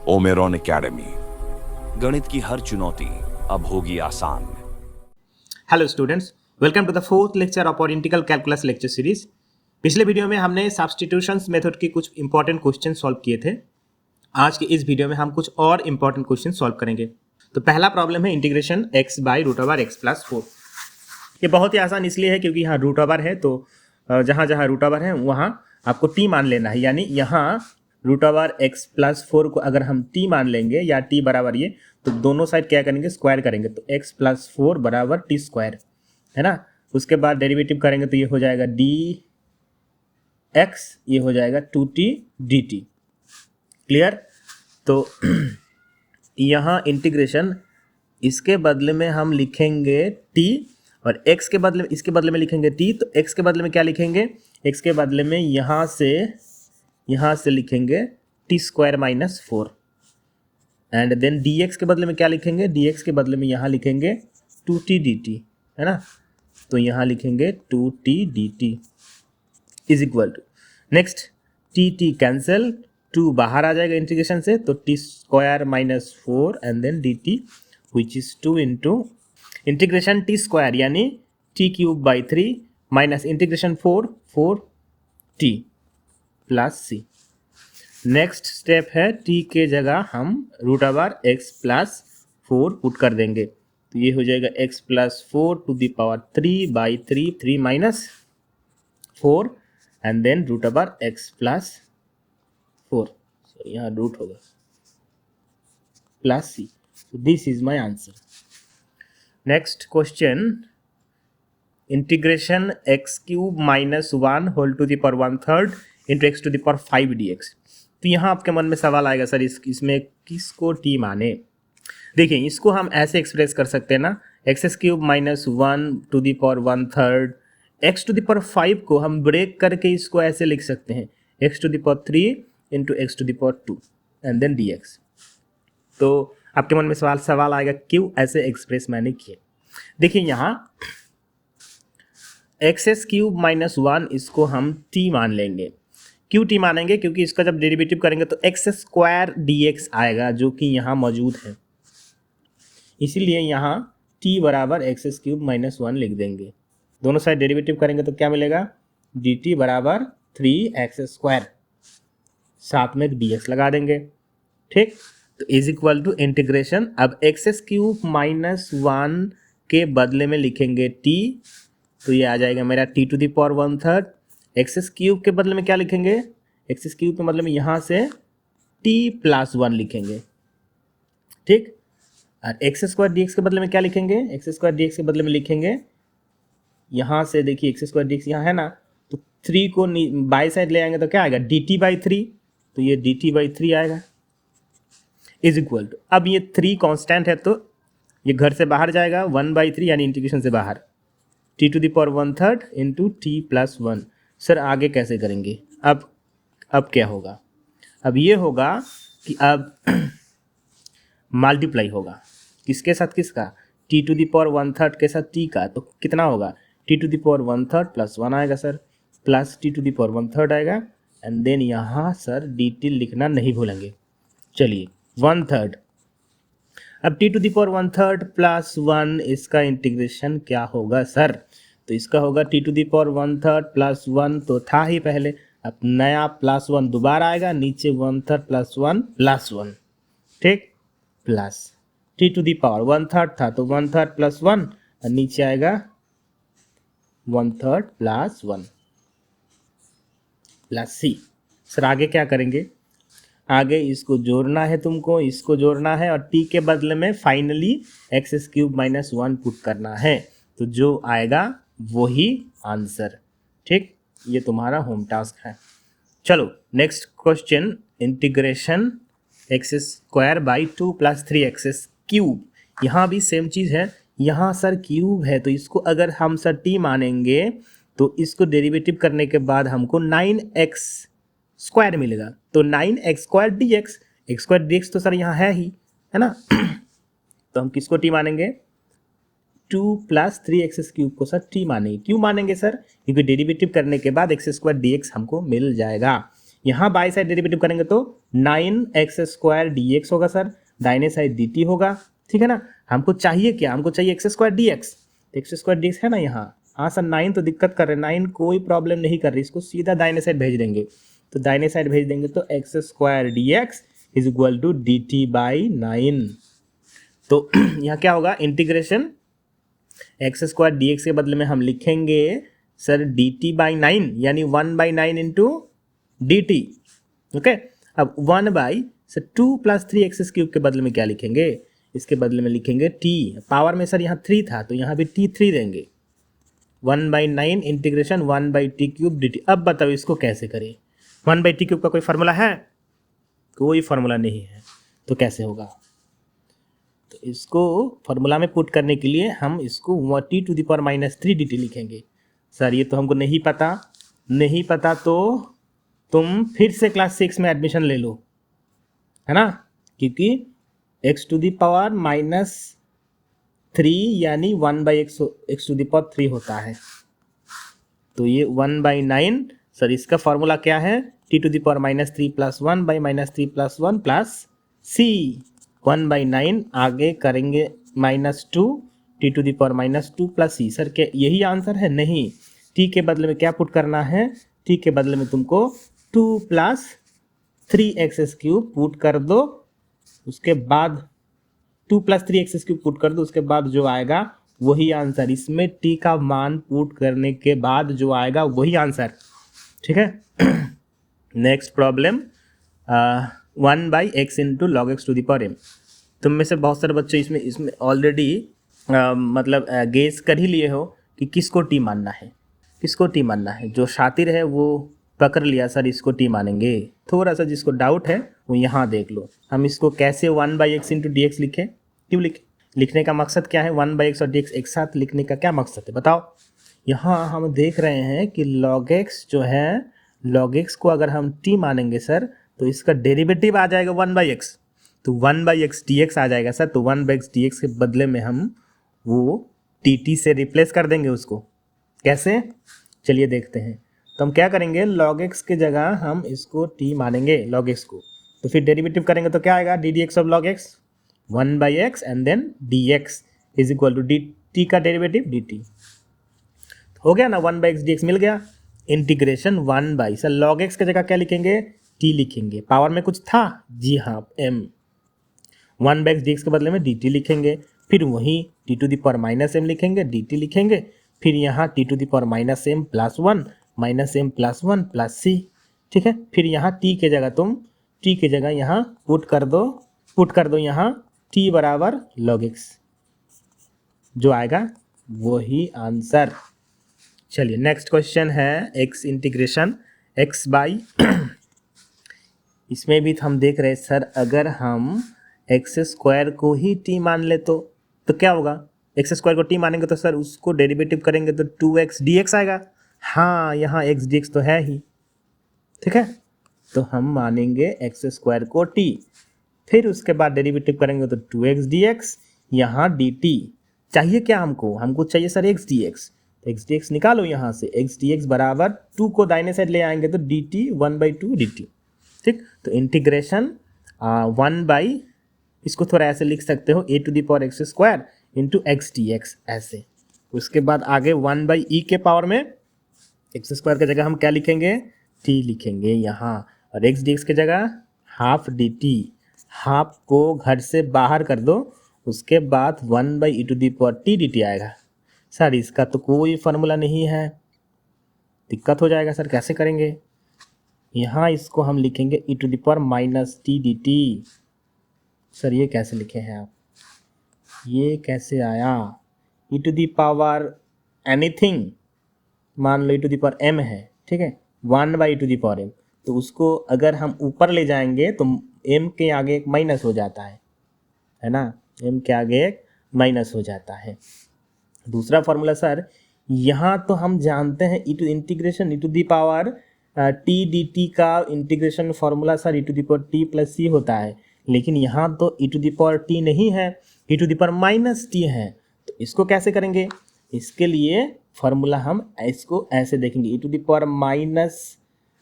ओमेरॉन academy, गणित की हर चुनौती अब होगी आसान। Hello students, welcome to the fourth lecture of our integral calculus lecture series. पिछले वीडियो में हमने सब्स्टिट्यूशंस मेथड के कुछ इंपॉर्टेंट क्वेश्चन सॉल्व किए थे। आज के इस वीडियो में हम कुछ और इंपॉर्टेंट क्वेश्चन सॉल्व करेंगे। तो पहला प्रॉब्लम है integration x by root over x plus 4। ये बहुत ही आसान इसलिए है क्योंकि यहाँ रूट ओवर है, तो जहाँ जहाँ रूट ओवर है वहाँ आपको t मान लेना है। यानी यहाँ रूट ओवर एक्स प्लस 4 को अगर हम t मान लेंगे या t बराबर ये, तो दोनों साइड क्या करेंगे, स्क्वायर करेंगे। तो x प्लस 4 बराबर टी स्क्वायर है ना। उसके बाद डेरिवेटिव करेंगे तो ये हो जाएगा डी एक्स, ये हो जाएगा 2t dt। क्लियर। तो यहाँ इंटीग्रेशन इसके बदले में हम लिखेंगे t और x के बदले में, इसके बदले में लिखेंगे t। तो x के बदले में क्या लिखेंगे, x के बदले में यहाँ से लिखेंगे t square minus 4। And then dx के बदले में क्या लिखेंगे, dx के बदले में यहाँ लिखेंगे 2t dt है ना। तो यहाँ लिखेंगे 2t dt is equal to, next t cancel, 2 बाहर आ जाएगा इंटीग्रेशन से, तो t square minus 4 and then dt which is 2 into integration t square यानी t cube by 3 minus integration 4t plus c. Next step है t के जगह हम root over x plus 4 put कर देंगे। तो ये हो जाएगा x plus 4 to the power 3 by 3 minus 4 and then root over x plus 4। So यहाँ रूट होगा plus c. So this is my answer. Next question, integration x cube minus 1 whole to the power 1/3 into x to the power 5 dx। तो यहाँ आपके मन में सवाल आएगा, sir इसमें किसको t माने। देखिए, इसको हम ऐसे एक्सप्रेस कर सकते हैं ना, x cube minus 1 to the power 1/3, x to the power 5 को हम ब्रेक करके इसको ऐसे लिख सकते हैं, x to the power 3 into x to the power 2 and then dx। तो आपके मन में सवाल आएगा क्यों ऐसे एक्सप्रेस मैंने किए। देखिए, यहाँ एक्स क्यूब माइनस 1 इसको हम t मान लेंगे। क्यों t मानेंगे, क्योंकि इसका जब डेरिवेटिव करेंगे तो एक्स स्क्वायर dx आएगा जो कि यहाँ मौजूद है, इसीलिए यहाँ t बराबर एक्स क्यूब माइनस 1 लिख देंगे। दोनों साइड डेरिवेटिव करेंगे तो क्या मिलेगा, dt बराबर 3x स्क्वायर, साथ में dx लगा देंगे। ठीक, तो इज इक्वल टू इंटीग्रेशन, अब एक्स क्यूब माइनस 1 के बदले में लिखेंगे t, तो ये आ जाएगा मेरा t to the power 1/3। X cube के बदले में क्या लिखेंगे, एक्स क्यूब के बदले में यहाँ से t प्लस 1 लिखेंगे। ठीक, और एक्स स्क्वायर डी एक्स के बदले में क्या लिखेंगे, एक्स स्क्वायर डी एक्स के बदले में लिखेंगे यहाँ से, देखिए एक्स स्क्वायर डी एक्स यहाँ है ना, तो 3 को बाई साइड ले आएंगे तो क्या आएगा, dt बाई 3, तो ये dt बाई 3 आएगा इज इक्वल टू, अब ये 3 कांस्टेंट है तो ये घर से बाहर जाएगा, 1/3 यानी इंटीग्रेशन से बाहर, t to the power 1/3 into t plus 1। Sir आगे कैसे करेंगे, अब क्या होगा, अब ये होगा कि अब मल्टीप्लाई होगा, किसके साथ किसका, t टू द पावर 1/3 के साथ t का, तो कितना होगा, t to the power 1/3 plus 1 आएगा sir, plus t to the power 1/3 आएगा एंड देन यहाँ सर dt लिखना नहीं भूलेंगे। चलिए 1/3, अब t to the power 1/3 plus 1 इसका इंटीग्रेशन क्या होगा सर, तो इसका होगा t to the power 1/3 plus 1 तो था ही पहले, अब नया प्लस 1 दोबारा आएगा, नीचे 1/3 प्लस 1 प्लस 1। ठीक, plus t to the power 1/3 था तो 1/3 प्लस 1 और नीचे आएगा 1/3 प्लस 1 प्लस सी। सर आगे क्या करेंगे, आगे इसको जोड़ना है तुमको, इसको जोड़ना है और t के बदले में finally x cube minus 1 put करना है, तो जो आएगा वही आंसर। ठीक, ये तुम्हारा होम टास्क है। चलो next question, integration x square by 2 plus 3x cube. यहाँ भी सेम चीज़ है, यहाँ सर क्यूब है तो इसको अगर हम सर t मानेंगे तो इसको डेरिवेटिव करने के बाद हमको 9x स्क्वायर मिलेगा, तो 9x square dx, x square dx तो सर यहाँ है ही, है ना। तो हम किसको t मानेंगे, 2 प्लस 3x क्यूब को सर t मानेंगे। क्यों मानेंगे सर, क्योंकि डेरिवेटिव करने के बाद एक्स स्क्वायर dx हमको मिल जाएगा। यहाँ बाई साइड डेरिवेटिव करेंगे तो 9x² dx होगा सर, दाहिने साइड dt होगा, ठीक है ना। हमको चाहिए क्या, हमको चाहिए x² dx, तो x² dx है ना यहाँ। हाँ सर 9 तो दिक्कत कर रहे हैं, 9 कोई प्रॉब्लम नहीं कर रही, इसको सीधा दाहिने साइड भेज देंगे। तो दाहिने साइड भेज देंगे तो x² dx is equal to dt/9। तो यहाँ क्या होगा, इंटीग्रेशन x² dx के बदले में हम लिखेंगे सर dt/9, यानी 1/9 इंटू dt। ओके, अब 1/2 + 3x³ के बदले में क्या लिखेंगे, इसके बदले में लिखेंगे t। पावर में सर यहाँ 3 था तो यहाँ भी t3 देंगे। 1/9 इंटीग्रेशन 1/t³ dt। अब बताओ इसको कैसे करें, 1/t³ का कोई फार्मूला है, कोई फार्मूला नहीं है, तो कैसे होगा। तो इसको फार्मूला में पुट करने के लिए हम इसको t⁻³ dt लिखेंगे। सर ये तो हमको नहीं पता तो तुम फिर से क्लास 6 में एडमिशन ले लो, है ना, क्योंकि x⁻³ यानी 1/x⁻³ होता है। तो ये 1/9 सर इसका फॉर्मूला क्या है, t⁻³ + 1/-3 + 1 प्लस c। 1/9 आगे करेंगे -2 t⁻² प्लस c। सर क्या यही आंसर है, नहीं, t के बदले में क्या पुट करना है, t के बदले में तुमको 2 + 3x³ पुट कर दो, उसके बाद 2 + 3x³ पुट कर दो, उसके बाद जो आएगा वही आंसर। इसमें t का मान पुट करने के बाद जो आएगा वही आंसर, ठीक है। Next problem 1/x × log x⁻m। तुम में से बहुत सारे बच्चे इसमें ऑलरेडी मतलब गेस कर ही लिए हो कि किसको t मानना है, किसको t मानना है। जो शातिर है वो पकड़ लिया सर इसको t मानेंगे, थोड़ा सा जिसको डाउट है वो यहाँ देख लो। हम इसको कैसे 1/x × dx लिखें, क्यों लिखने का मकसद क्या है, 1/x और dx एक साथ लिखने का क्या मकसद है बताओ। यहाँ हम देख रहे हैं कि log x जो है, log x को अगर हम t मानेंगे सर तो इसका डेरिवेटिव आ जाएगा 1/x, तो 1/x dx आ जाएगा सर। तो 1/x dx के बदले में हम वो dt से रिप्लेस कर देंगे उसको। कैसे, चलिए देखते हैं। तो हम क्या करेंगे, log x के जगह हम इसको t मानेंगे log x को, तो फिर डेरिवेटिव करेंगे तो क्या आएगा, ddx of log x 1/x and then dx is equal to dt का डेरिवेटिव dt। हो गया ना, 1/x dx मिल गया। इंटीग्रेशन 1/, सर log x की जगह क्या लिखेंगे, t लिखेंगे। पावर में कुछ था, जी हाँ m। 1/x dx के बदले में dt लिखेंगे, फिर वहीं t⁻m लिखेंगे, dt लिखेंगे, फिर यहाँ t⁻m + 1 -m + 1 प्लस c, ठीक है। फिर यहाँ t के जगह तुम t के जगह यहाँ पुट कर दो यहाँ t बराबर log x, जो आएगा वही आंसर। चलिए नेक्स्ट क्वेश्चन है x इंटीग्रेशन x/। इसमें भी हम देख रहे हैं सर, अगर हम x² को ही t मान ले तो क्या होगा, x² को t मानेंगे तो सर उसको डेरिवेटिव करेंगे तो 2x dx आएगा। हाँ यहाँ x dx तो है ही, ठीक है, तो हम मानेंगे x² को t, फिर उसके बाद डेरिवेटिव करेंगे तो 2x dx, यहाँ dt चाहिए क्या हमको चाहिए सर x dx, तो x dx निकालो यहाँ से, x dx बराबर 2 को दाहिने साइड ले आएंगे तो dt 1/2 dt, ठीक। तो इंटीग्रेशन 1/, इसको थोड़ा ऐसे लिख सकते हो a⁻x² इंटू x dx ऐसे। उसके बाद आगे 1/e के पावर में x² की जगह हम क्या लिखेंगे, t लिखेंगे यहाँ, और x dx की जगह हाफ dt, हाफ को घर से बाहर कर दो, उसके बाद 1/e⁻t dt आएगा। सर इसका तो कोई फार्मूला नहीं है, दिक्कत हो जाएगा सर, कैसे करेंगे। यहाँ इसको हम लिखेंगे e⁻t dt। सर ये कैसे लिखे हैं आप, ये कैसे आया, e⁻ एनीथिंग, मान लो e⁻m है, ठीक है, 1/e⁻m, तो उसको अगर हम ऊपर ले जाएंगे तो m के आगे एक माइनस हो जाता है ना, m के आगे एक माइनस हो जाता है। दूसरा फार्मूला सर, यहाँ तो हम जानते हैं इंटीग्रेशन e⁻t dt का integration formula sir e⁻t + c होता है, लेकिन यहाँ तो e⁻t नहीं है, e⁻t है, तो इसको कैसे करेंगे। इसके लिए फार्मूला हम इसको ऐसे देखेंगे, e⁻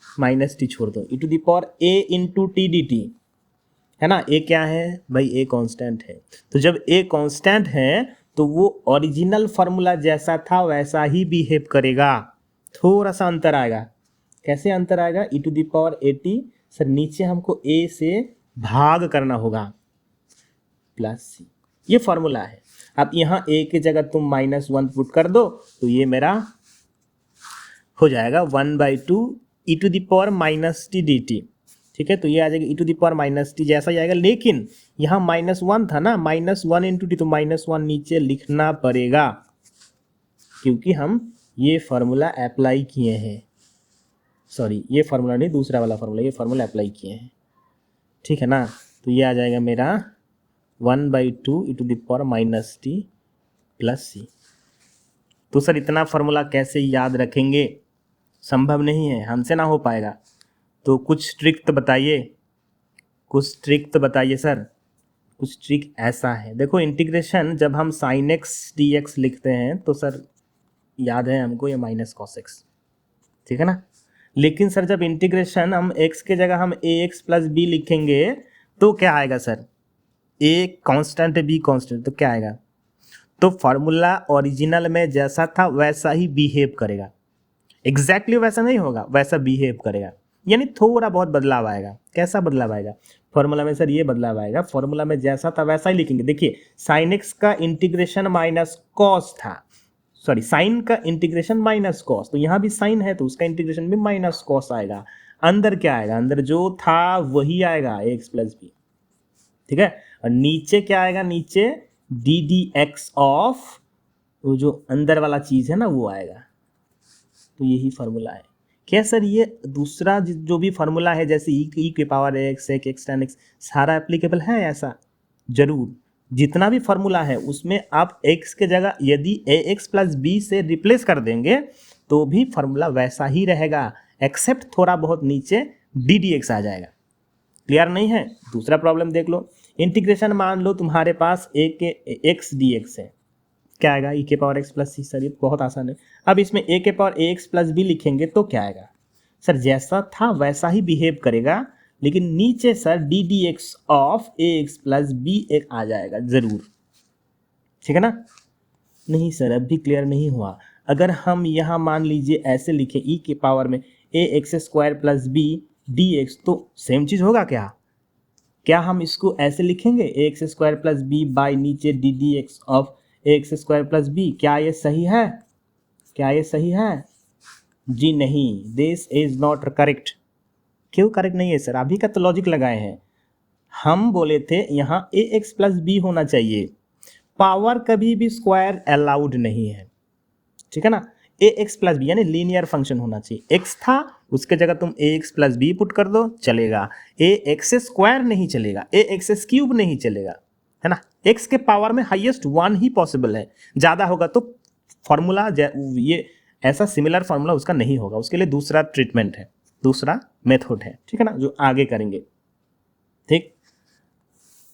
माइनस टी छोड़ दो, e to the power a into t d t, है ना। ए क्या है भाई, ए कांस्टेंट है। तो जब ए कांस्टेंट है तो वो ओरिजिनल फार्मूला जैसा था वैसा ही बिहेव करेगा, थोड़ा सा अंतर आएगा। कैसे अंतर आएगा, e to the power a t, sir नीचे हमको ए से भाग करना होगा प्लस सी, ये फॉर्मूला है। अब यहाँ ए की जगह तुम -1 पुट कर दो तो ये मेरा हो जाएगा 1/2 e to the power minus t d t, ठीक है। तो ये आ जाएगा e to the power minus t जैसा ही आएगा, लेकिन यहाँ -1 था ना, -1 इंटू टी, तो -1 नीचे लिखना पड़ेगा क्योंकि हम ये फार्मूला अप्लाई किए हैं। सॉरी, ये फार्मूला नहीं, दूसरा वाला फार्मूला, ये फार्मूला अप्लाई किए हैं, ठीक है ना। तो ये आ जाएगा मेरा 1/2 e to the power minus t plus c. तो सर इतना फार्मूला कैसे याद रखेंगे, संभव नहीं है, हमसे ना हो पाएगा। तो कुछ ट्रिक तो बताइए, कुछ ट्रिक तो बताइए सर। कुछ ट्रिक ऐसा है, देखो इंटीग्रेशन जब हम sin x dx लिखते हैं तो सर याद है हमको ये माइनस cos x, ठीक है ना। लेकिन सर जब इंटीग्रेशन हम x के जगह हम ax प्लस b लिखेंगे तो क्या आएगा सर, a कांस्टेंट है b कांस्टेंट, तो क्या आएगा, तो फार्मूला ओरिजिनल में जैसा था वैसा ही बिहेव करेगा। एग्जैक्टली वैसा नहीं होगा, वैसा बिहेव करेगा, यानी थोड़ा बहुत बदलाव आएगा। कैसा बदलाव आएगा, फॉर्मूला में सर ये बदलाव आएगा, फॉर्मूला में जैसा था वैसा ही लिखेंगे। देखिए साइन एक्स का इंटीग्रेशन माइनस कॉस था, सॉरी साइन का इंटीग्रेशन माइनस कॉस, तो यहाँ भी साइन है तो उसका इंटीग्रेशन भी माइनस कॉस आएगा। अंदर क्या आएगा, अंदर जो था वही आएगा एक्स प्लस बी, ठीक है। और नीचे क्या आएगा, नीचे डी डी एक्स ऑफ वो जो अंदर वाला चीज़ है ना वो आएगा। तो यही फार्मूला है। क्या सर ये दूसरा जो भी फार्मूला है जैसे ई के power x, x ten x, सारा एप्लीकेबल है ऐसा? जरूर, जितना भी फार्मूला है उसमें आप एक्स के जगह यदि ए एक्स प्लस बी से रिप्लेस कर देंगे तो भी फार्मूला वैसा ही रहेगा, एक्सेप्ट थोड़ा बहुत नीचे डी डी एक्स आ जाएगा। क्लियर नहीं है? दूसरा प्रॉब्लम देख लो, इंटीग्रेशन मान लो तुम्हारे पास ए के एक्स डी एक्स है, क्या आएगा, ई के पावर एक्स प्लस सी। सर ये बहुत आसान है। अब इसमें ए के पावर ए एक्स प्लस बी लिखेंगे तो क्या आएगा, सर जैसा था वैसा ही बिहेव करेगा, लेकिन नीचे sir d d x of a x plus b एक आ जाएगा जरूर, ठीक है ना। नहीं सर अब भी क्लियर नहीं हुआ। अगर हम यहाँ मान लीजिए ऐसे लिखें ई के पावर में a x square plus b d x, तो सेम चीज़ होगा क्या? क्या हम इसको ऐसे लिखेंगे a x square plus b by नीचे d d x of a x square plus b? क्या ये सही है? क्या ये सही है? जी नहीं, दिस इज नॉट करेक्ट। क्यों करेक्ट नहीं है सर? अभी का तो लॉजिक लगाए हैं। हम बोले थे यहाँ ए एक्स प्लस बी होना चाहिए, पावर कभी भी स्क्वायर अलाउड नहीं है, ठीक है ना। ए एक्स प्लस बी यानी लीनियर फंक्शन होना चाहिए। एक्स था उसके जगह तुम ए एक्स प्लस बी पुट कर दो चलेगा, ए एक्स स्क्वायर नहीं चलेगा, ए एक्स क्यूब नहीं चलेगा, है ना। एक्स के पावर में हाईएस्ट 1 ही पॉसिबल है, ज़्यादा होगा तो फॉर्मूला ये ऐसा सिमिलर फार्मूला उसका नहीं होगा, उसके लिए दूसरा ट्रीटमेंट है, दूसरा मेथड है, ठीक है ना, जो आगे करेंगे, ठीक।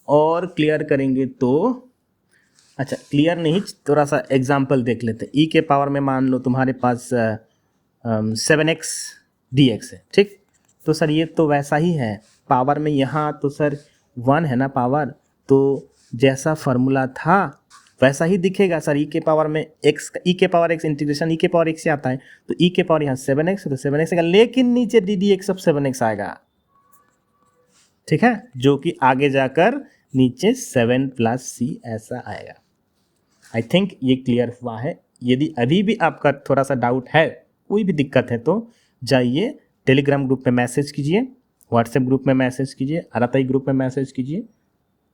और क्लियर करेंगे तो अच्छा क्लियर नहीं, थोड़ा सा एग्जाम्पल देख लेते हैं। ई के पावर में मान लो तुम्हारे पास 7x dx है, ठीक। तो सर ये तो वैसा ही है, पावर में यहाँ तो सर 1 है ना पावर, तो जैसा फार्मूला था वैसा ही दिखेगा सर। ई के पावर में x, ई के पावर x इंटीग्रेशन ई के पावर x से आता है, तो ई के पावर यहाँ 7x है तो 7x आएगा, लेकिन नीचे d d x of 7x आएगा, ठीक है, जो कि आगे जाकर नीचे 7 प्लस c ऐसा आएगा। आई थिंक ये क्लियर हुआ है। यदि अभी भी आपका थोड़ा सा डाउट है, कोई भी दिक्कत है तो जाइए टेलीग्राम ग्रुप में मैसेज कीजिए, व्हाट्सएप ग्रुप में मैसेज कीजिए, आरआईआई ग्रुप में मैसेज कीजिए,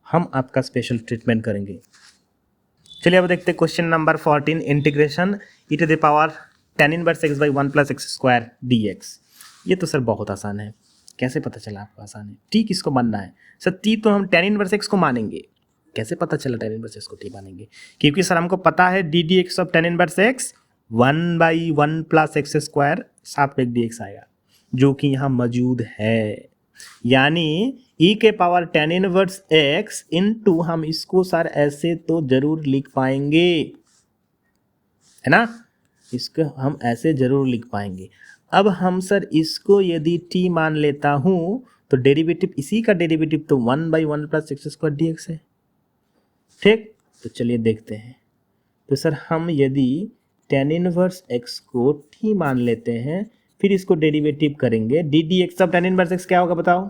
हम आपका स्पेशल ट्रीटमेंट करेंगे। चलिए अब देखते हैं question number 14, integration e to the power tan inverse x by 1 plus x square d x. ये तो सर बहुत आसान है, कैसे पता चला आपको आसान है? टी किसको मानना है सर? टी तो हम tan इनवर्स x को मानेंगे। कैसे पता चला tan इनवर्स x को टी मानेंगे? क्योंकि सर हमको पता है D d x of tan inverse x 1/1 plus x square साथ में डी एक्स आएगा, जो कि यहाँ मौजूद है। यानी e के power tan inverse x into, हम इसको सर ऐसे तो जरूर लिख पाएंगे, है ना, इसको हम ऐसे जरूर लिख पाएंगे। अब हम सर इसको यदि t मान लेता हूँ तो डेरिवेटिव, इसी का डेरिवेटिव तो 1/1 plus x square d x है। ठीक, तो चलिए देखते हैं। तो सर हम यदि tan इनवर्स x को t मान लेते हैं, फिर इसको डेरिवेटिव करेंगे डी डी एक्स। अब tan इनवर्स x क्या होगा बताओ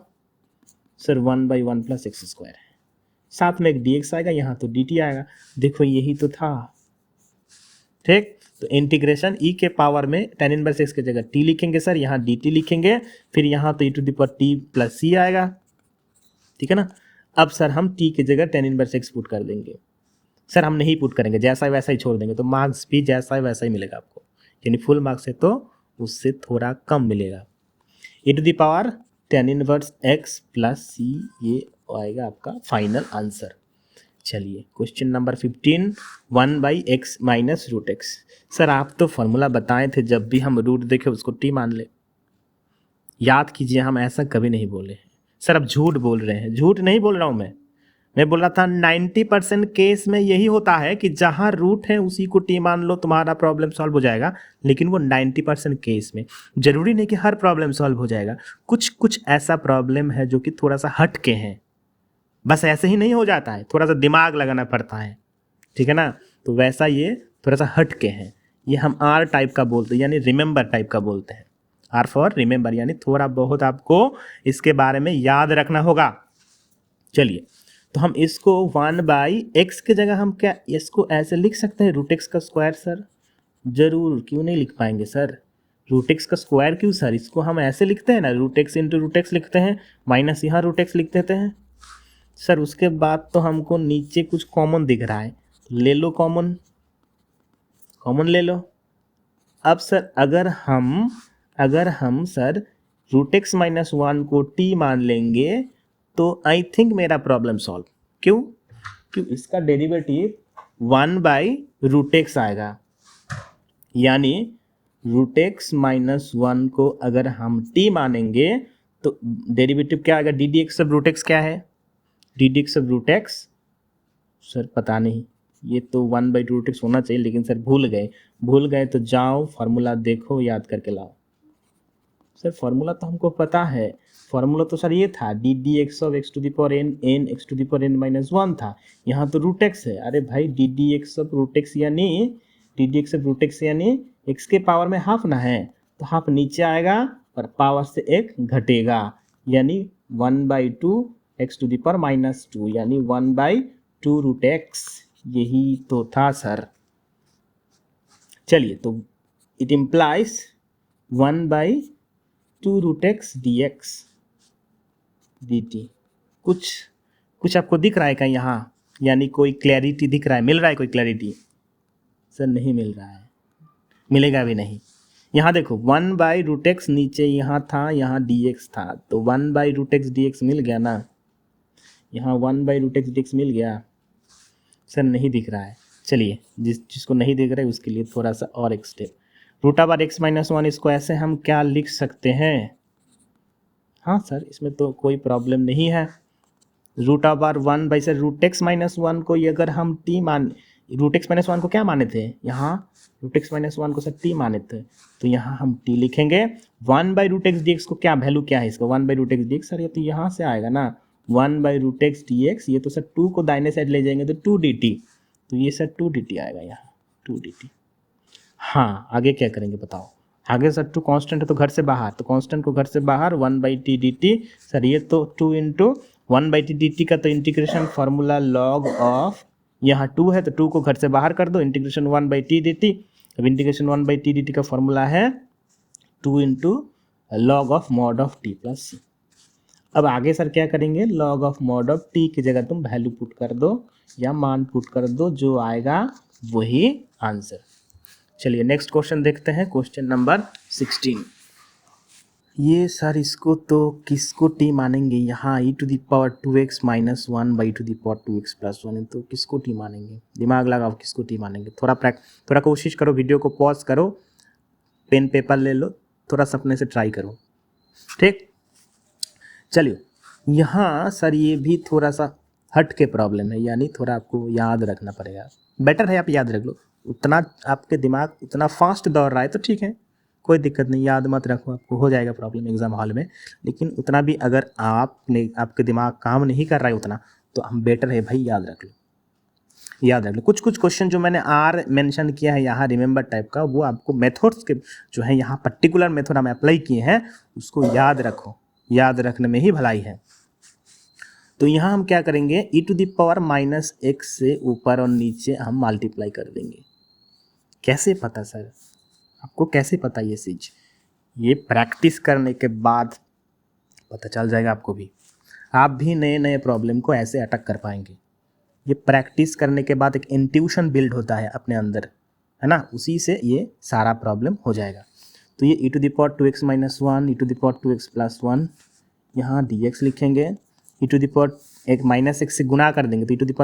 सर? 1/1 प्लस एक्स स्क्वायर है, साथ में एक dx आएगा, यहाँ तो dt आएगा। देखो यही तो था। ठीक, तो इंटीग्रेशन e के पावर में tan इनवर्स x की जगह t लिखेंगे सर, यहाँ dt लिखेंगे, फिर यहाँ तो e to the power t plus c आएगा। ठीक है ना। अब सर हम t की जगह tan इनवर्स x पुट कर देंगे। सर हम नहीं पुट करेंगे, जैसा वैसा ही छोड़ देंगे, तो मार्क्स भी जैसा वैसा ही मिलेगा आपको, यानी फुल मार्क्स है तो उससे थोड़ा कम मिलेगा। e to the power tan inverse x plus c, ये आएगा आपका फाइनल आंसर। चलिए question number 15, 1/x minus root x. Sir आप तो फॉर्मूला बताए थे जब भी हम रूट देखे उसको t मान ले। याद कीजिए हम ऐसा कभी नहीं बोले। सर अब झूठ बोल रहे हैं। झूठ नहीं बोल रहा हूँ मैं बोल रहा था 90% केस में यही होता है कि जहाँ रूट है उसी को t मान लो, तुम्हारा प्रॉब्लम सॉल्व हो जाएगा। लेकिन वो 90% केस में, जरूरी नहीं कि हर प्रॉब्लम सॉल्व हो जाएगा। कुछ कुछ ऐसा प्रॉब्लम है जो कि थोड़ा सा हट के हैं, बस ऐसे ही नहीं हो जाता है, थोड़ा सा दिमाग लगाना पड़ता है। ठीक है ना। तो वैसा ये थोड़ा सा हट के हैं। ये हम आर टाइप का बोलते हैं, यानी रिमेंबर टाइप का बोलते हैं। आर फॉर रिमेंबर, यानी थोड़ा बहुत आपको इसके बारे में याद रखना होगा। चलिए, तो हम इसको 1/x की जगह हम क्या इसको ऐसे लिख सकते हैं, रूट एक्स का स्क्वायर। सर जरूर, क्यों नहीं लिख पाएंगे सर? रूट एक्स का स्क्वायर क्यों सर? इसको हम ऐसे लिखते हैं ना, root x into root x लिखते हैं, माइनस यहाँ रूट एक्स लिख देते हैं। सर उसके बाद तो हमको नीचे कुछ कॉमन दिख रहा है, ले लो कॉमन, कॉमन ले लो। अब सर अगर हम सर रूट एक्स माइनस 1 को t मान लेंगे तो आई थिंक मेरा प्रॉब्लम सॉल्व। क्यों इसका डेरिवेटिव 1/√x आएगा, यानी रूट एक्स माइनस 1 को अगर हम t मानेंगे तो डेरिवेटिव क्या आएगा? डी डी एक्स सब रूट एक्स क्या है? डी डी एक्स सब रूट एक्स। सर पता नहीं, ये तो 1/√x होना चाहिए, लेकिन सर भूल गए तो जाओ फार्मूला देखो, याद करके लाओ। सर फार्मूला तो हमको पता है, फार्मूला तो सर ये था d d x of x to the power n n x to the power n minus 1 था। यहाँ तो रूट एक्स है। अरे भाई d d x of root x यानी एक्स के पावर में हाफ ना है, तो हाफ नीचे आएगा और पावर से एक घटेगा, यानी 1/2 x to the power minus 2, यानी 1/2√x। यही तो था सर। चलिए, तो it implies 1/2√x dx dt। कुछ आपको दिख रहा है क्या यहाँ? यानी कोई क्लैरिटी दिख रहा है, मिल रहा है कोई क्लैरिटी? सर नहीं मिल रहा है, मिलेगा भी नहीं। यहाँ देखो 1/√x नीचे यहाँ था, यहाँ dx था, तो 1/√x dx मिल गया ना। यहाँ 1/√x dx मिल गया। सर नहीं दिख रहा है। चलिए, जिसको नहीं दिख रहा है उसके लिए थोड़ा सा और एक स्टेप। √x माइनस 1 इसको ऐसे हम क्या लिख सकते हैं? हाँ सर, इसमें तो कोई प्रॉब्लम नहीं है। √1 बाई सर √x माइनस 1 को अगर हम t मान, √x माइनस 1 को क्या माने थे? यहाँ √x माइनस 1 को सर t माने थे, तो यहाँ हम t लिखेंगे। 1/√x dx को क्या वैल्यू क्या है इसका? 1/√x dx। सर ये तो यहाँ से आएगा ना, 1/√x dx। ये तो सर 2 को दाहिने साइड ले जाएंगे तो 2 dt, तो ये सर 2 dt आएगा यहाँ, 2 dt। हाँ, आगे क्या करेंगे बताओ? आगे सर 2 कांस्टेंट है तो घर से बाहर, तो कांस्टेंट को घर से बाहर 1/t dt। सर ये तो 2 इंटू 1/t dt का तो इंटीग्रेशन फार्मूला लॉग ऑफ, यहाँ 2 है तो 2 को घर से बाहर कर दो, इंटीग्रेशन 1/t dt। अब इंटीग्रेशन 1/t dt का फार्मूला है 2 into log of mod of t plus c। अब आगे सर क्या करेंगे? Log of mod of t की जगह तुम वैल्यू पुट कर दो या मान पुट कर दो, जो आएगा वही आंसर। चलिए नेक्स्ट क्वेश्चन देखते हैं, क्वेश्चन नंबर 16। ये सर इसको तो किसको t मानेंगे? यहाँ e to the power 2x minus 1 by to the power 2x plus 1 है, तो किसको t मानेंगे? दिमाग लगाओ, किसको t मानेंगे? थोड़ा कोशिश करो, वीडियो को पॉज करो, पेन पेपर ले लो, थोड़ा सपने से ट्राई करो। ठीक, चलिए यहाँ सर ये भी थोड़ा सा हट के प्रॉब्लम है, यानी थोड़ा आपको याद रखना पड़ेगा। बेटर है आप याद रख लो, उतना आपके दिमाग उतना फास्ट दौड़ रहा है तो ठीक है, कोई दिक्कत नहीं, याद मत रखो, आपको हो जाएगा प्रॉब्लम एग्जाम हॉल में। लेकिन उतना भी अगर आपके दिमाग काम नहीं कर रहा है उतना, तो हम बेटर है भाई याद रख लो, याद रख लो। कुछ कुछ क्वेश्चन जो मैंने आर मेंशन किया है यहाँ रिमेंबर टाइप का, वो आपको मेथड्स के जो है यहाँ पर्टिकुलर मेथड हम अप्लाई किए हैं उसको याद रखो, याद रखने में ही भलाई है। तो यहाँ हम क्या करेंगे, e⁻⁻x से ऊपर और नीचे हम मल्टीप्लाई कर देंगे। कैसे पता सर, आपको कैसे पता ये चीज़? ये प्रैक्टिस करने के बाद पता चल जाएगा आपको भी। आप भी नए नए प्रॉब्लम को ऐसे अटक कर पाएंगे। ये प्रैक्टिस करने के बाद एक इंट्यूशन बिल्ड होता है अपने अंदर, है ना, उसी से ये सारा प्रॉब्लम हो जाएगा। तो ये e⁻2x - 1 e⁻2x + 1 यहाँ dx लिखेंगे, e⁻x से गुना कर देंगे तो e⁻x ×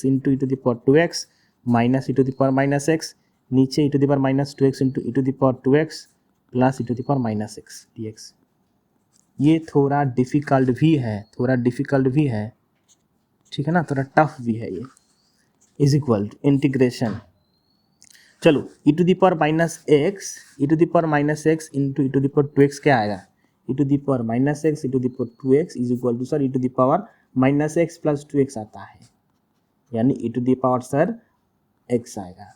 e⁻2x माइनस e⁻x, नीचे e⁻2x × e⁻2x plus e⁻x dx। ये थोड़ा डिफ़िकल्ट भी है, ठीक है ना, थोड़ा टफ भी है ये। इज इक्वल टू इंटीग्रेशन, चलो e⁻x इंटू e⁻2x क्या आएगा, e⁻x e⁻2x is equal to sir e⁻x + 2x आता है, यानी e⁻x आएगा।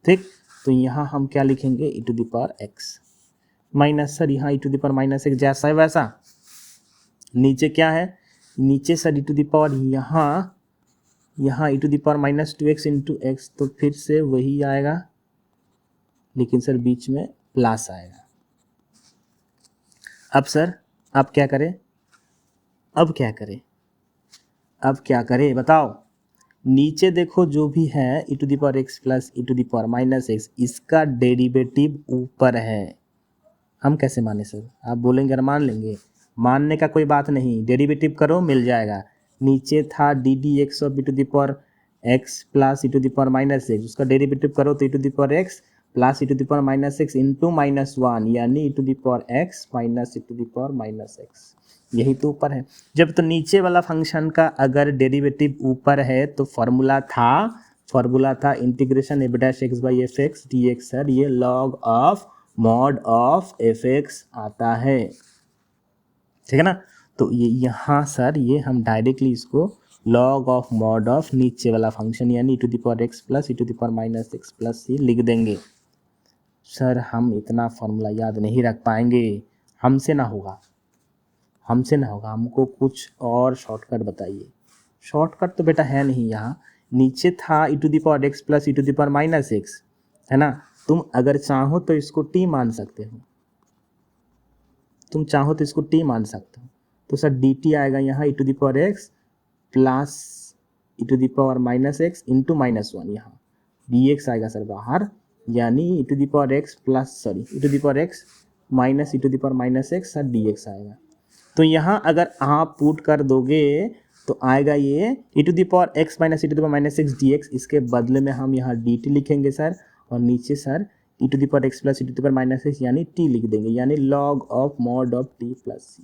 ठीक, तो यहाँ हम क्या लिखेंगे, e⁻x माइनस सर यहाँ e⁻x जैसा है वैसा, नीचे क्या है, नीचे सर यहाँ e⁻2x इंटू x, तो फिर से वही आएगा, लेकिन सर बीच में प्लस आएगा। अब सर अब क्या करें बताओ। नीचे देखो जो भी है e⁻x प्लस e⁻x, इसका डेरिवेटिव ऊपर है। हम कैसे माने सर, आप बोलेंगे और मान लेंगे, मानने का कोई बात नहीं, डेरिवेटिव करो मिल जाएगा। नीचे था ddx of e⁻x plus e⁻x, उसका डेरिवेटिव करो तो e⁻x प्लस e⁻x इंटू -1 यानी e⁻x माइनस e⁻x, यही तो ऊपर है। जब तो नीचे वाला फंक्शन का अगर डेरिवेटिव ऊपर है तो फॉर्मूला था इंटीग्रेशन f'(x/f(x) dx, सर ये log of mod of f(x) आता है, ठीक है ना। तो ये यहाँ सर ये हम डायरेक्टली इसको log ऑफ मॉड ऑफ नीचे वाला फंक्शन यानी e⁻x plus e⁻x plus c लिख देंगे। सर हम इतना फॉर्मूला याद नहीं रख पाएंगे, हमसे ना होगा, हमको कुछ और शॉर्टकट बताइए। शॉर्टकट तो बेटा है नहीं, यहाँ नीचे था e⁻x प्लस e⁻x, है ना। तुम अगर चाहो तो इसको t मान सकते हो, तो सर dt आएगा यहाँ e⁻x प्लस e⁻x इंटू -1, यहाँ dx आएगा सर बाहर, यानी e⁻x minus e⁻x sir dx आएगा। तो यहाँ अगर आप पुट कर दोगे तो आएगा ये e⁻x माइनस e⁻x dx, इसके बदले में हम यहाँ dt लिखेंगे सर, और नीचे सर e⁻x प्लस e⁻x यानी t लिख देंगे, यानी log of mod of t plus c,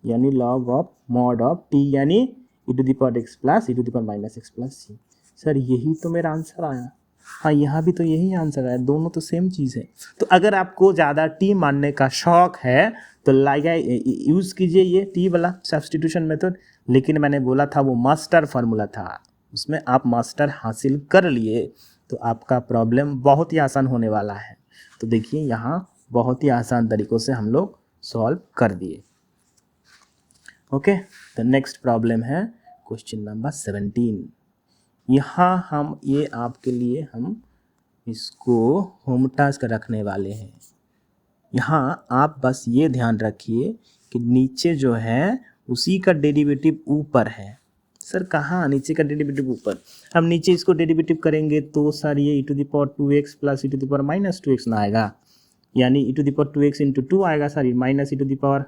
यानी log of mod of t यानी e⁻x plus e⁻x plus c। Sir यही तो मेरा आंसर आया। हाँ यहाँ भी तो यही आंसर आया, दोनों तो सेम चीज़ है। तो अगर आपको ज़्यादा t मानने का शौक है तो यूज़ कीजिए ये t वाला सब्स्टिट्यूशन मेथड, लेकिन मैंने बोला था वो मास्टर फार्मूला था, उसमें आप मास्टर हासिल कर लिए तो आपका प्रॉब्लम बहुत ही आसान होने वाला है। तो देखिए यहाँ बहुत ही आसान तरीक़ों से हम लोग सॉल्व कर दिए। ओके, तो नेक्स्ट प्रॉब्लम है क्वेश्चन नंबर 17। यहाँ हम ये आपके लिए हम इसको होम टास्क रखने वाले हैं। यहाँ आप बस ये ध्यान रखिए कि नीचे जो है उसी का डेरिवेटिव ऊपर है। सर कहाँ नीचे का डेरिवेटिव ऊपर, हम नीचे इसको डेरिवेटिव करेंगे तो सर ये e⁻2x प्लस e⁻2x ना आएगा, यानी e⁻2x इंटू 2 आएगा सर, माइनस -2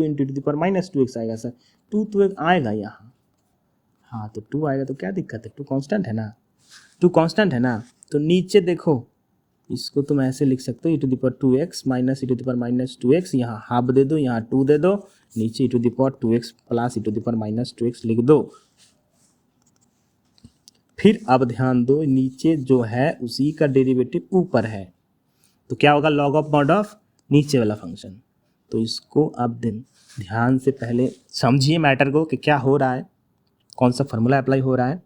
इंटू e⁻2x आएगा सर, 2 तो एक आएगा यहाँ, हाँ तो 2 आएगा तो क्या दिक्कत है, 2 कांस्टेंट है ना। तो नीचे देखो इसको तुम ऐसे लिख सकते हो e⁻2x माइनस e⁻2x, यहाँ हाफ दे दो, यहाँ 2 दे दो, नीचे e⁻2x प्लस e⁻2x लिख दो। फिर अब ध्यान दो नीचे जो है उसी का डेरिवेटिव ऊपर है, तो क्या होगा लॉग ऑफ मॉड ऑफ नीचे वाला फंक्शन। तो इसको अब ध्यान से पहले समझिए मैटर को कि क्या हो रहा है, कौन सा फार्मूला अप्लाई हो रहा है,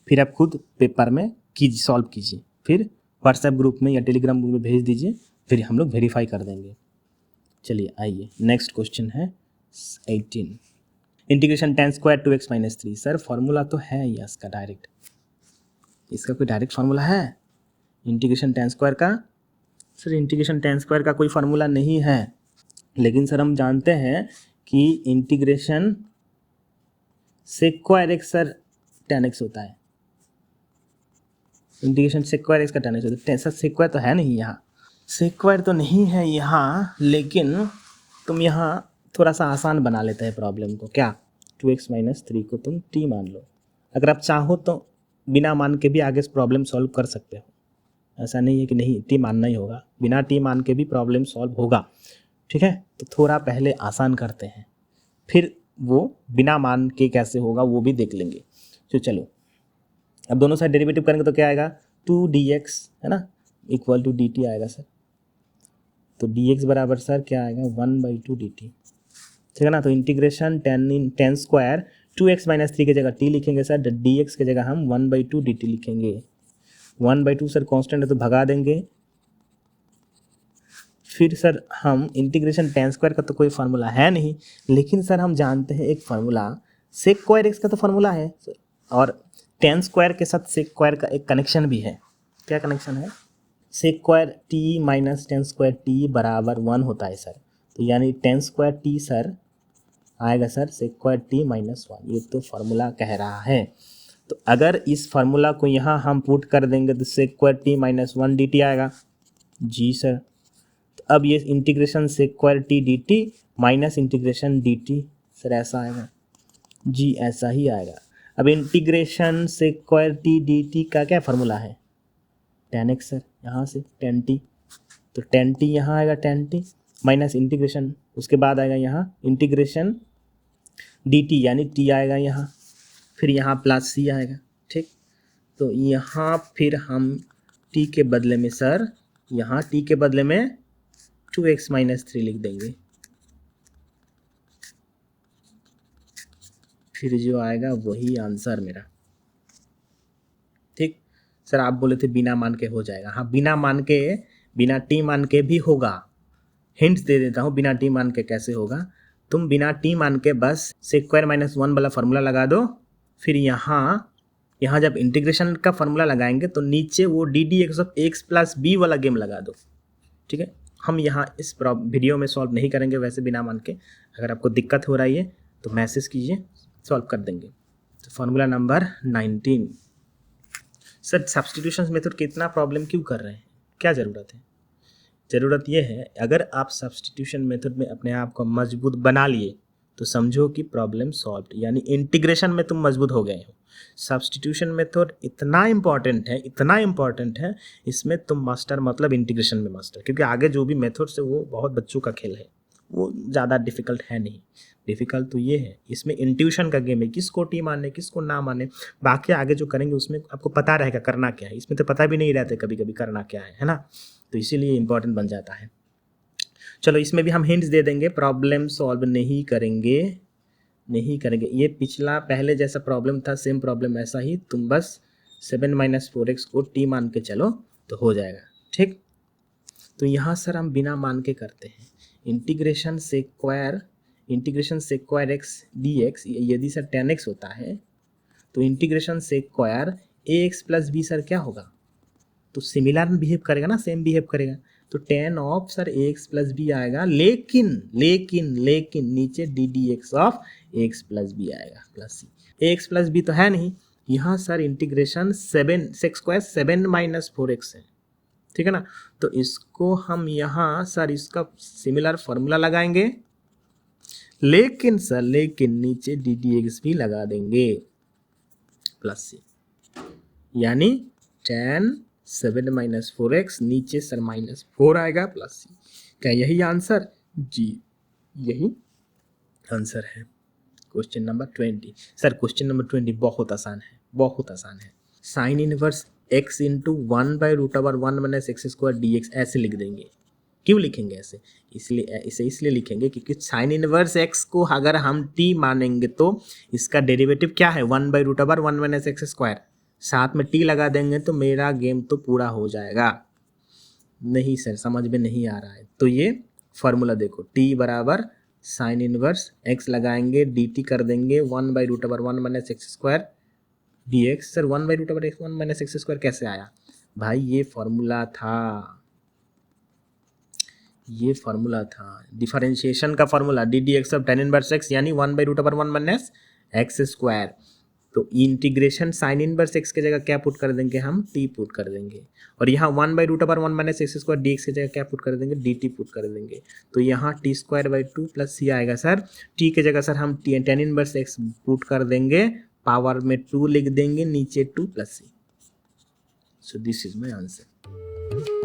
फिर आप खुद पेपर में कीजिए, सॉल्व कीजिए, फिर व्हाट्सएप ग्रुप में या टेलीग्राम ग्रुप में भेज दीजिए, फिर हम लोग वेरीफाई कर देंगे। चलिए आइए नेक्स्ट क्वेश्चन है 18, integration tan square 2x minus 3। Sir formula तो है ये इसका डायरेक्ट, इसका कोई डायरेक्ट फार्मूला है इंटीग्रेशन tan स्क्वायर का? सर इंटीग्रेशन tan स्क्वायर का कोई फार्मूला नहीं है, लेकिन सर हम जानते हैं कि integration sec square x sir tan x होता है, इंटीग्रेशन सेक्वायर एक्स का tan x होता है। सर सेक्वायर तो है नहीं यहाँ, सेक्वायर तो नहीं है यहाँ, लेकिन तुम यहाँ थोड़ा सा आसान बना लेते हैं प्रॉब्लम को। क्या 2x माइनस 3 को तुम t मान लो, अगर आप चाहो तो बिना मान के भी आगे प्रॉब्लम सॉल्व कर सकते हो, ऐसा नहीं है कि नहीं t मानना ही होगा, बिना t मान के भी प्रॉब्लम सॉल्व होगा। ठीक है, तो थोड़ा पहले आसान करते हैं, फिर वो बिना मान के कैसे होगा वो भी देख लेंगे। तो चलो अब दोनों साइड डेरिवेटिव करेंगे तो क्या आएगा 2dx है ना इक्वल टू dt आएगा सर। तो dx बराबर सर क्या आएगा 1/2 dt, ठीक है ना। तो integration tan square 2x minus 3 की जगह t लिखेंगे सर, dx की जगह हम 1/2 dt लिखेंगे। 1/2 सर कांस्टेंट है तो भगा देंगे। फिर सर हम इंटीग्रेशन tan स्क्वायर का तो कोई फार्मूला है नहीं, लेकिन सर हम जानते हैं एक फार्मूला सेक स्क्वायर एक्स का तो फार्मूला है, और tan स्क्वायर के साथ सेक स्क्वायर का एक कनेक्शन भी है। क्या कनेक्शन है? Sec square t minus tan square t बराबर 1 होता है सर, तो यानी tan स्क्वायर t सर आएगा sir sec square t minus 1, ये तो फार्मूला कह रहा है। तो अगर इस फार्मूला को यहाँ हम पुट कर देंगे तो sec square t minus 1 dt आएगा। जी सर, तो अब ये integration sec square t dt minus integration dt sir ऐसा आएगा। जी ऐसा ही आएगा। अब integration sec square t dt का क्या फार्मूला है? tan x सर, यहाँ से tan t, तो tan t यहाँ आएगा tan t माइनस इंटीग्रेशन, उसके बाद आएगा यहाँ इंटीग्रेशन dt यानी t आएगा यहाँ, फिर यहाँ प्लस c आएगा। ठीक, तो यहाँ फिर हम t के बदले में सर यहाँ t के बदले में 2x माइनस 3 लिख देंगे, फिर जो आएगा वही आंसर मेरा। ठीक सर, आप बोले थे बिना मान के हो जाएगा, हाँ बिना मान के, बिना t मान के भी होगा। हिंट्स दे देता हूँ बिना t मान के कैसे होगा। तुम बिना t मान के बस सेक स्क्वायर माइनस 1 वाला फार्मूला लगा दो, फिर यहाँ जब इंटीग्रेशन का फार्मूला लगाएंगे तो नीचे वो d d x of x plus b वाला गेम लगा दो। ठीक है, हम यहाँ इस वीडियो में सॉल्व नहीं करेंगे वैसे बिना मान के, अगर आपको दिक्कत हो रही है तो मैसेज कीजिए, सॉल्व कर देंगे। तो formula number 19। Sir substitution method के इतना प्रॉब्लम क्यों कर रहे हैं, क्या ज़रूरत है? ज़रूरत यह है अगर आप सब्स्टिट्यूशन मेथड में अपने आप को मजबूत बना लिए तो समझो कि प्रॉब्लम सॉल्व, यानी इंटीग्रेशन में तुम मजबूत हो गए हो। सब्स्टिट्यूशन मेथड इतना इम्पॉर्टेंट है, इसमें तुम मास्टर मतलब इंटीग्रेशन में मास्टर, क्योंकि आगे जो भी मेथड्स है वो बहुत बच्चों का खेल है, वो ज़्यादा डिफिकल्ट है नहीं। डिफिकल्ट तो ये है, इसमें इंट्यूशन का गेम है, किसको टी माने किसको ना माने। बाकी आगे जो करेंगे उसमें आपको पता रहेगा करना क्या है, इसमें तो पता भी नहीं रहता कभी कभी करना क्या है ना, तो इसीलिए इम्पॉर्टेंट बन जाता है। चलो इसमें भी हम हिंट्स दे देंगे, प्रॉब्लम सॉल्व नहीं करेंगे। ये पिछला पहले जैसा प्रॉब्लम था सेम प्रॉब्लम ऐसा ही, तुम बस 7 माइनस 4x को t मान के चलो तो हो जाएगा। ठीक, तो यहाँ सर हम बिना मान के करते हैं। Integration sec square x d x, यदि सर tan x होता है तो integration sec square a x plus b sir क्या होगा, तो सिमिलर बिहेव करेगा ना, सेम बिहेव करेगा, तो tan of sir a x plus b आएगा, लेकिन नीचे d d x of a x plus b आएगा plus c. A x plus b तो है नहीं, यहाँ sir integration sec square 7 minus 4x है। ठीक है ना, तो इसको हम यहाँ सर इसका सिमिलर फार्मूला लगाएंगे, लेकिन नीचे डी डी एक्स भी लगा देंगे प्लस सी, यानी tan 7 माइनस 4x, नीचे सर माइनस 4 आएगा प्लस सी। क्या यही आंसर? जी यही आंसर है। Question number 20। Sir question number 20 बहुत आसान है, बहुत आसान है। Sine inverse x into 1/√1 - x² dx ऐसे लिख देंगे। क्यों लिखेंगे ऐसे? इसलिए लिखेंगे क्योंकि साइन इनवर्स x को अगर हम t मानेंगे तो इसका डेरिवेटिव क्या है 1/√1 - x²। साथ में t लगा देंगे तो मेरा गेम तो पूरा हो जाएगा। नहीं सर समझ में नहीं आ रहा है, तो ये फॉर्मूला देखो, t बराबर साइन इनवर्स x लगाएंगे dt कर देंगे 1/√1 - x² dx। सर 1/√1 - x² कैसे आया? भाई ये फॉर्मूला था डिफरेंशिएशन का formula D d x of tan inverse x यानी 1/√1 - x²। तो इंटीग्रेशन साइन इनवर्स x की जगह क्या पुट कर देंगे हम? t पुट कर देंगे। और यहाँ 1/√1 - x² dx की जगह क्या पुट कर देंगे? dt पुट कर देंगे। तो यहाँ t²/2 प्लस c आएगा सर। t की जगह सर हम tan इनवर्स x पुट कर देंगे, पावर में 2 लिख देंगे, नीचे 2 plus c। So this is my answer.